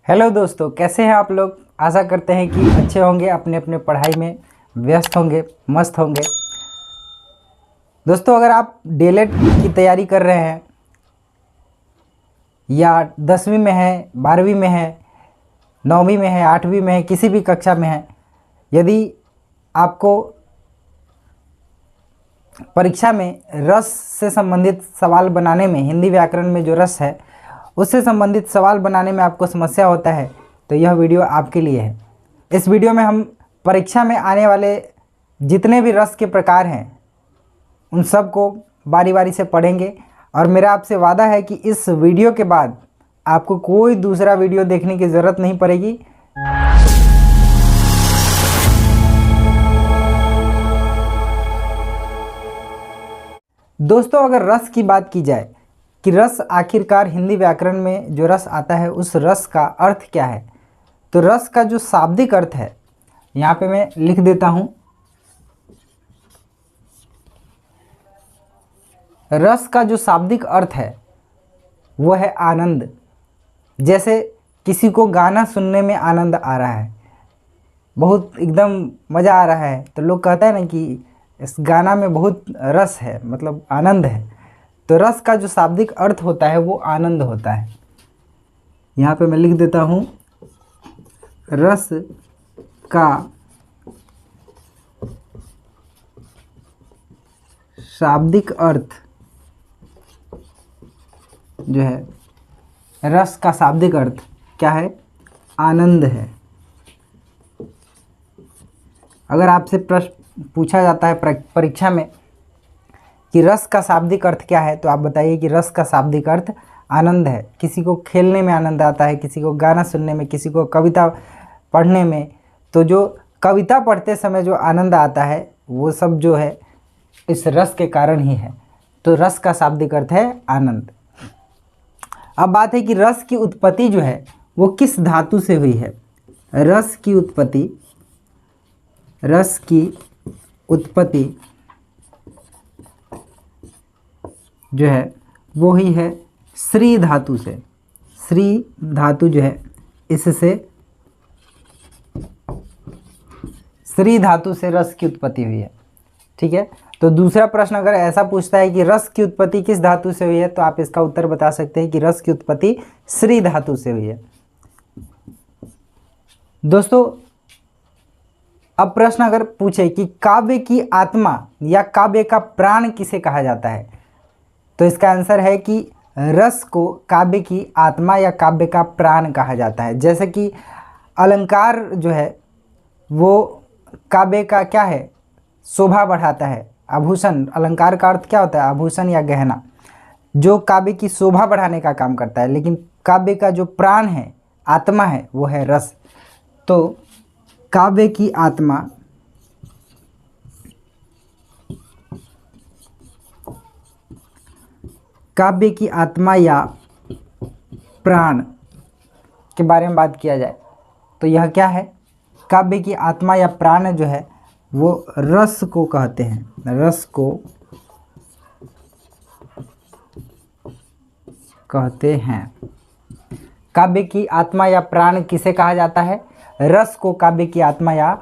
Hello दोस्तों, कैसे हैं आप लोग। आशा करते हैं कि अच्छे होंगे, अपने अपने पढ़ाई में व्यस्त होंगे, मस्त होंगे। दोस्तों, अगर आप डीएलएड की तैयारी कर रहे हैं या 10वीं में हैं, 12वीं में हैं, 9वीं में हैं, 8वीं में हैं, किसी भी कक्षा में हैं, यदि आपको परीक्षा में रस से संबंधित सवाल बनाने में, हिंदी व्याकरण में जो रस है उससे संबंधित सवाल बनाने में आपको समस्या होता है, तो यह वीडियो आपके लिए है। इस वीडियो में हम परीक्षा में आने वाले जितने भी रस के प्रकार हैं उन सब को बारी बारी से पढ़ेंगे और मेरा आपसे वादा है कि इस वीडियो के बाद आपको कोई दूसरा वीडियो देखने की ज़रूरत नहीं पड़ेगी। दोस्तों, अगर रस की बात की जाए कि रस आखिरकार हिंदी व्याकरण में जो रस आता है उस रस का अर्थ क्या है, तो रस का जो शाब्दिक अर्थ है यहाँ पे मैं लिख देता हूँ। रस का जो शाब्दिक अर्थ है वो है आनंद। जैसे किसी को गाना सुनने में आनंद आ रहा है, बहुत एकदम मज़ा आ रहा है, तो लोग कहते हैं ना कि इस गाना में बहुत रस है, मतलब आनंद है। तो रस का जो शाब्दिक अर्थ होता है वो आनंद होता है। यहाँ पे मैं लिख देता हूँ, रस का शाब्दिक अर्थ जो है, रस का शाब्दिक अर्थ क्या है? आनंद है। अगर आपसे प्रश्न पूछा जाता है परीक्षा में कि रस का शाब्दिक अर्थ क्या है, तो आप बताइए कि रस का शाब्दिक अर्थ आनंद है। किसी को खेलने में आनंद आता है, किसी को गाना सुनने में, किसी को कविता पढ़ने में। तो जो कविता पढ़ते समय जो आनंद आता है वो सब जो है इस रस के कारण ही है। तो रस का शाब्दिक अर्थ है आनंद। अब बात है कि रस की उत्पत्ति जो है वो किस धातु से हुई है। रस की उत्पत्ति जो है वो ही है श्री धातु से। श्री धातु जो है इससे, श्री धातु से रस की उत्पत्ति हुई है। ठीक है, तो दूसरा प्रश्न अगर ऐसा पूछता है कि रस की उत्पत्ति किस धातु से हुई है, तो आप इसका उत्तर बता सकते हैं कि रस की उत्पत्ति श्री धातु से हुई है। दोस्तों, अब प्रश्न अगर पूछे कि काव्य की आत्मा या काव्य का प्राण किसे कहा जाता है, तो इसका आंसर है कि रस को काव्य की आत्मा या काव्य का प्राण कहा जाता है। जैसे कि अलंकार जो है वो काव्य का क्या है? शोभा बढ़ाता है। आभूषण, अलंकार का अर्थ क्या होता है? आभूषण या गहना, जो काव्य की शोभा बढ़ाने का काम करता है। लेकिन काव्य का जो प्राण है, आत्मा है, वो है रस। तो काव्य की आत्मा या प्राण के बारे में बात किया जाए तो यह क्या है? काव्य की आत्मा या प्राण जो है वो रस को कहते हैं। रस को कहते हैं। काव्य की आत्मा या प्राण किसे कहा जाता है? रस को काव्य की आत्मा या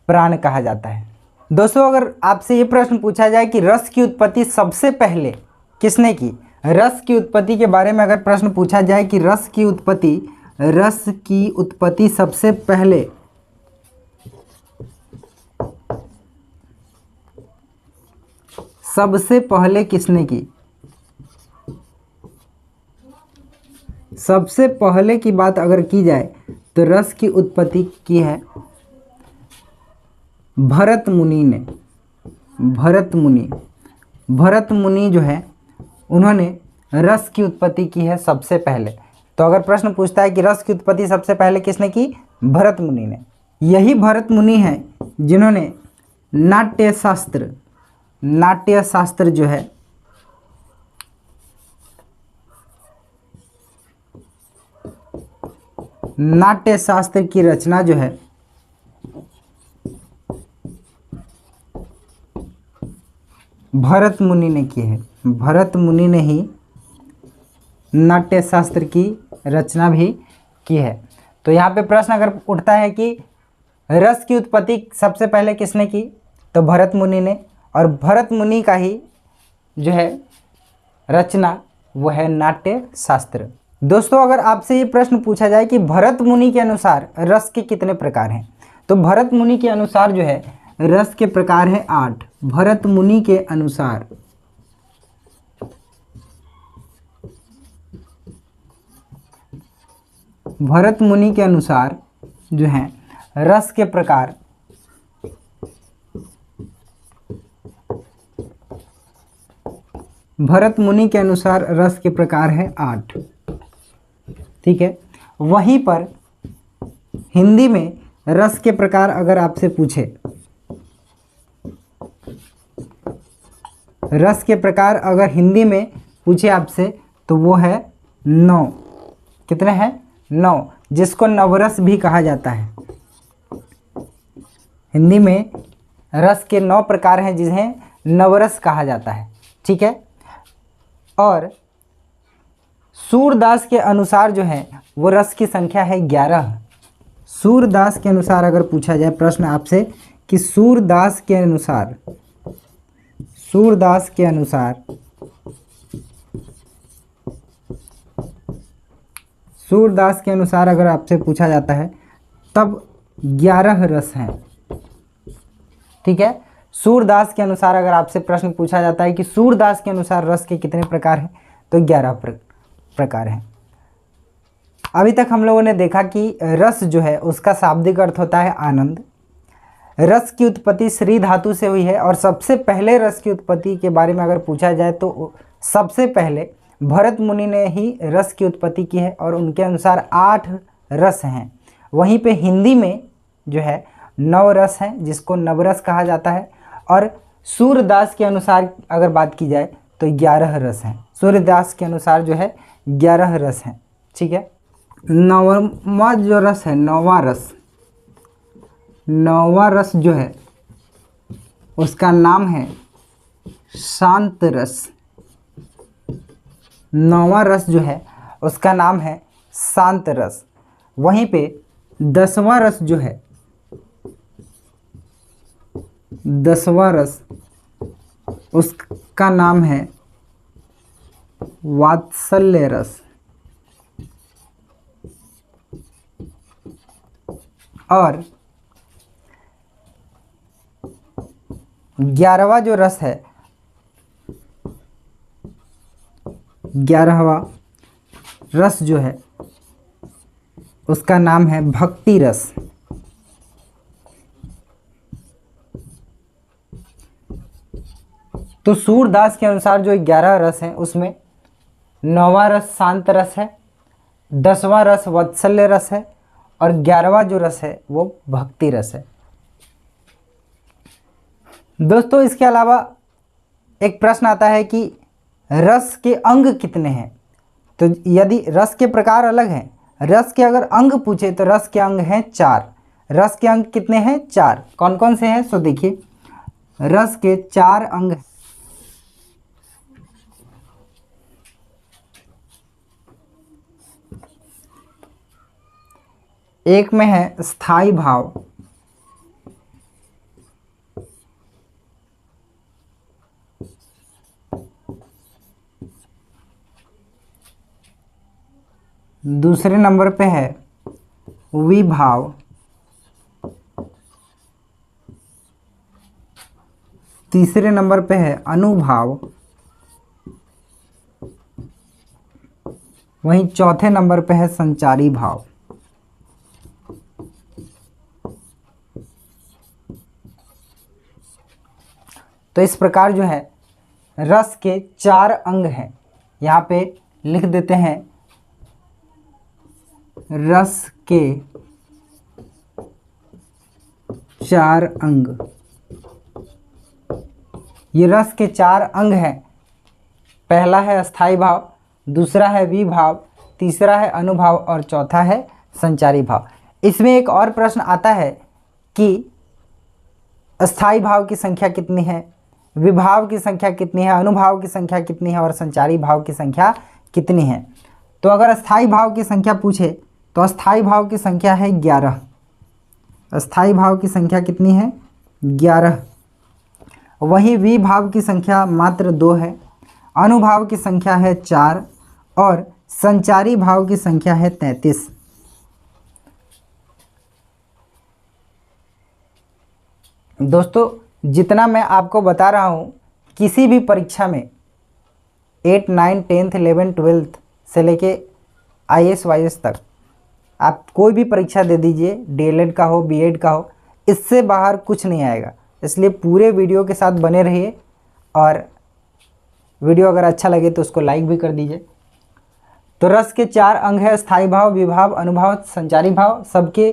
प्राण कहा जाता है। दोस्तों, अगर आपसे ये प्रश्न पूछा जाए कि रस की उत्पत्ति सबसे पहले किसने की, रस की उत्पत्ति के बारे में अगर प्रश्न पूछा जाए कि रस की उत्पत्ति सबसे पहले किसने की, सबसे पहले की बात अगर की जाए तो रस की उत्पत्ति की है भरत मुनि ने। भरत मुनि जो है उन्होंने रस की उत्पत्ति की है सबसे पहले। तो अगर प्रश्न पूछता है कि रस की उत्पत्ति सबसे पहले किसने की, भरत मुनि ने। यही भरत मुनि हैं जिन्होंने नाट्य शास्त्र जो है नाट्य शास्त्र की रचना जो है भरत मुनि ने की है। भरत मुनि ने ही नाट्य शास्त्र की रचना भी की है। तो यहाँ पे प्रश्न अगर उठता है कि रस की उत्पत्ति सबसे पहले किसने की, तो भरत मुनि ने, और भरत मुनि का ही जो है रचना वो है नाट्य शास्त्र। दोस्तों अगर आपसे ये प्रश्न पूछा जाए कि भरत मुनि के अनुसार रस के कितने प्रकार हैं, तो भरत मुनि के अनुसार जो है रस के प्रकार है 8। भरत मुनि के अनुसार जो है रस के प्रकार भरत मुनि के अनुसार रस के प्रकार है 8। ठीक है। वहीं पर हिंदी में रस के प्रकार अगर आपसे पूछे, रस के प्रकार अगर हिंदी में पूछे आपसे, तो वो है 9। कितने हैं? 9, जिसको नवरस भी कहा जाता है। हिंदी में रस के 9 प्रकार हैं जिन्हें नवरस कहा जाता है। ठीक है। और सूरदास के अनुसार जो है वो रस की संख्या है 11। सूरदास के अनुसार अगर पूछा जाए प्रश्न आपसे कि सूरदास के अनुसार अगर आपसे पूछा जाता है तब 11 रस हैं। ठीक है। सूरदास के अनुसार अगर आपसे प्रश्न पूछा जाता है कि सूरदास के अनुसार रस के कितने प्रकार हैं, तो 11 प्रकार हैं। अभी तक हम लोगों ने देखा कि रस जो है उसका शाब्दिक अर्थ होता है आनंद। रस की उत्पत्ति श्री धातु से हुई है, और सबसे पहले रस की उत्पत्ति के बारे में अगर पूछा जाए तो सबसे पहले भरत मुनि ने ही रस की उत्पत्ति की है, और उनके अनुसार 8 रस हैं। वहीं पे हिंदी में जो है 9 रस हैं, जिसको नवरस कहा जाता है। और सूरदास के अनुसार अगर बात की जाए तो 11 रस हैं। सूरदास के अनुसार जो है 11 रस हैं। ठीक है। 9वां जो रस है, 9वां रस जो है उसका नाम है शांत रस। 9वां रस जो है उसका नाम है शांत रस। वहीं पे 10वां रस जो है, 10वां रस उसका नाम है वात्सल्य रस। और 11वां जो रस है, 11वां रस जो है उसका नाम है भक्ति रस। तो सूरदास के अनुसार जो 11 रस हैं उसमें 9वां रस शांत रस है, 10वां रस वात्सल्य रस है, और 11वां जो रस है वो भक्ति रस है। दोस्तों इसके अलावा एक प्रश्न आता है कि रस के अंग कितने हैं। तो यदि रस के प्रकार अलग हैं, रस के अगर अंग पूछे तो रस के अंग हैं 4। रस के अंग कितने हैं? 4। कौन कौन से हैं? सो देखिए, रस के 4 अंग हैं। एक में है स्थाई भाव, दूसरे नंबर पे है विभाव, तीसरे नंबर पे है अनुभाव, वहीं चौथे नंबर पे है संचारी भाव। तो इस प्रकार जो है रस के 4 अंग हैं। यहाँ पे लिख देते हैं रस के 4 अंग। ये रस के 4 अंग हैं। पहला है अस्थाई भाव, दूसरा है विभाव, तीसरा है अनुभाव, और चौथा है संचारी भाव। इसमें एक और प्रश्न आता है कि अस्थाई भाव की संख्या कितनी है, विभाव की संख्या कितनी है, अनुभाव की संख्या कितनी है, और संचारी भाव की संख्या कितनी है। तो अगर अस्थाई भाव की संख्या पूछे तो अस्थाई भाव की संख्या है 11। अस्थाई भाव की संख्या कितनी है? 11। वहीं विभाव की संख्या मात्र 2 है, अनुभाव की संख्या है 4 और संचारी भाव की संख्या है 33। दोस्तों, जितना मैं आपको बता रहा हूँ, किसी भी परीक्षा में 8, 9, 10th, 11th, 12th से लेके IAS वाईएएस तक आप कोई भी परीक्षा दे दीजिए, DLED का हो, BEd का हो, इससे बाहर कुछ नहीं आएगा। इसलिए पूरे वीडियो के साथ बने रहिए और वीडियो अगर अच्छा लगे तो उसको लाइक भी कर दीजिए। तो रस के 4 अंग है, स्थायी भाव, विभाव, अनुभाव, संचारी भाव। सबके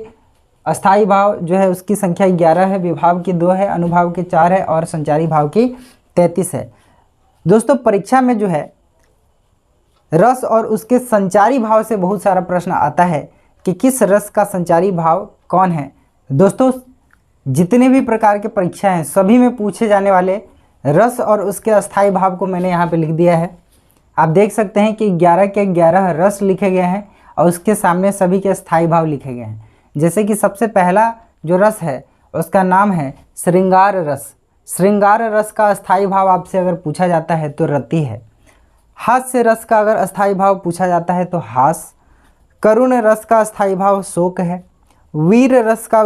अस्थाई भाव जो है उसकी संख्या 11 है, विभाव की 2 है, अनुभाव के 4 है और संचारी भाव की 33 है। दोस्तों, परीक्षा में जो है रस और उसके संचारी भाव से बहुत सारा प्रश्न आता है कि किस रस का संचारी भाव कौन है। दोस्तों, जितने भी प्रकार के परीक्षा हैं सभी में पूछे जाने वाले रस और उसके अस्थाई भाव को मैंने यहाँ पे लिख दिया है। आप देख सकते हैं कि 11 के 11 रस लिखे गए हैं और उसके सामने सभी के स्थायी भाव लिखे गए हैं। जैसे कि सबसे पहला जो रस है उसका नाम है श्रृंगार रस। श्रृंगार रस का अस्थाई भाव आपसे अगर पूछा जाता है तो रति है। हास्य रस का अगर अस्थाई भाव पूछा जाता है तो हास। करुण रस का अस्थाई भाव शोक है। वीर रस का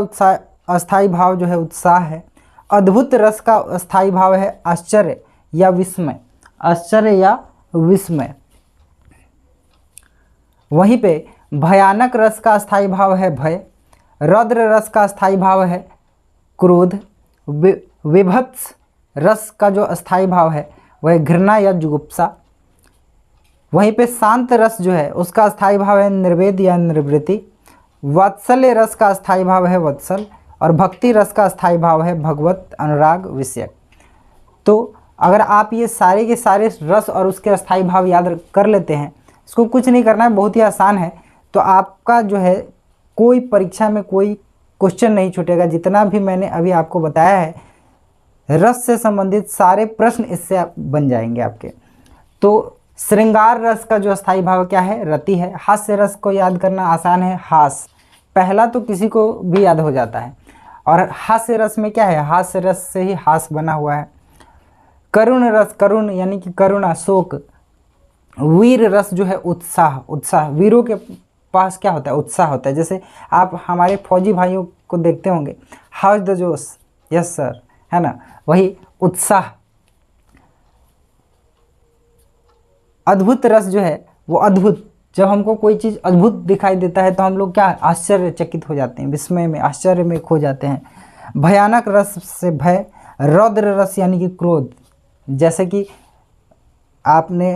अस्थाई भाव जो है उत्साह है। अद्भुत रस का अस्थाई भाव है आश्चर्य या विस्मय। आश्चर्य या विस्मय। वहीं पे भयानक रस का अस्थाई भाव है भय। रौद्र रस का अस्थाई भाव है क्रोध। विभत्स रस का जो अस्थाई भाव है वह घृणा या जुगुप्सा। वहीं पे शांत रस जो है उसका अस्थाई भाव है निर्वेद या निर्वृत्ति। वात्सल्य रस का अस्थाई भाव है वत्सल और भक्ति रस का अस्थाई भाव है भगवत अनुराग विषय। तो अगर आप ये सारे के सारे रस और उसके अस्थाई भाव याद कर लेते हैं, इसको कुछ नहीं करना है, बहुत ही आसान है, तो आपका जो है कोई परीक्षा में कोई क्वेश्चन नहीं छूटेगा। जितना भी मैंने अभी आपको बताया है रस से संबंधित सारे प्रश्न इससे बन जाएंगे आपके। तो श्रृंगार रस का जो अस्थाई भाव क्या है? रति है। हास्य रस को याद करना आसान है, हास। पहला तो किसी को भी याद हो जाता है। और हास्य रस में क्या है? हास्य रस से ही हास बना हुआ है। करुण रस, करुण यानी कि करुणा, शोक। वीर रस जो है उत्साह, उत्साह। वीरों के पास क्या होता है? उत्साह होता है। जैसे आप हमारे फौजी भाइयों को देखते होंगे, हाउस द जोश, यस सर, है ना, वही उत्साह। अद्भुत रस जो है वो अद्भुत, जब हमको कोई चीज़ अद्भुत दिखाई देता है तो हम लोग क्या आश्चर्यचकित हो जाते हैं, विस्मय में, आश्चर्य में खो जाते हैं। भयानक रस से भय। रौद्र रस यानी कि क्रोध। जैसे कि आपने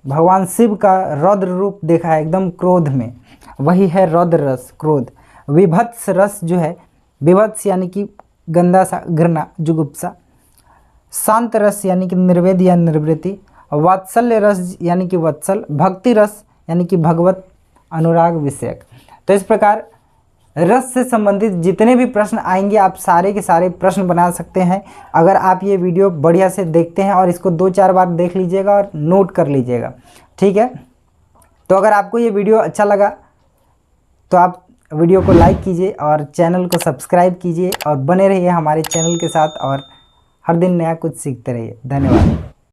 भगवान शिव का रौद्र रूप देखा है एकदम क्रोध में, वही है रौद्र रस, क्रोध। विभत्स रस जो है, विभत्स यानी कि गंदा सा, घृणा, जुगुप्सा। शांत रस यानी कि निर्वेद या निर्वृत्ति। वात्सल्य रस यानी कि वत्सल। भक्ति रस यानी कि भगवत अनुराग विषयक। तो इस प्रकार रस से संबंधित जितने भी प्रश्न आएंगे आप सारे के सारे प्रश्न बना सकते हैं, अगर आप ये वीडियो बढ़िया से देखते हैं और इसको 2-4 बार देख लीजिएगा और नोट कर लीजिएगा, ठीक है। तो अगर आपको ये वीडियो अच्छा लगा तो आप वीडियो को लाइक कीजिए और चैनल को सब्सक्राइब कीजिए और बने रहिए हमारे चैनल के साथ और हर दिन नया कुछ सीखते रहिए। धन्यवाद।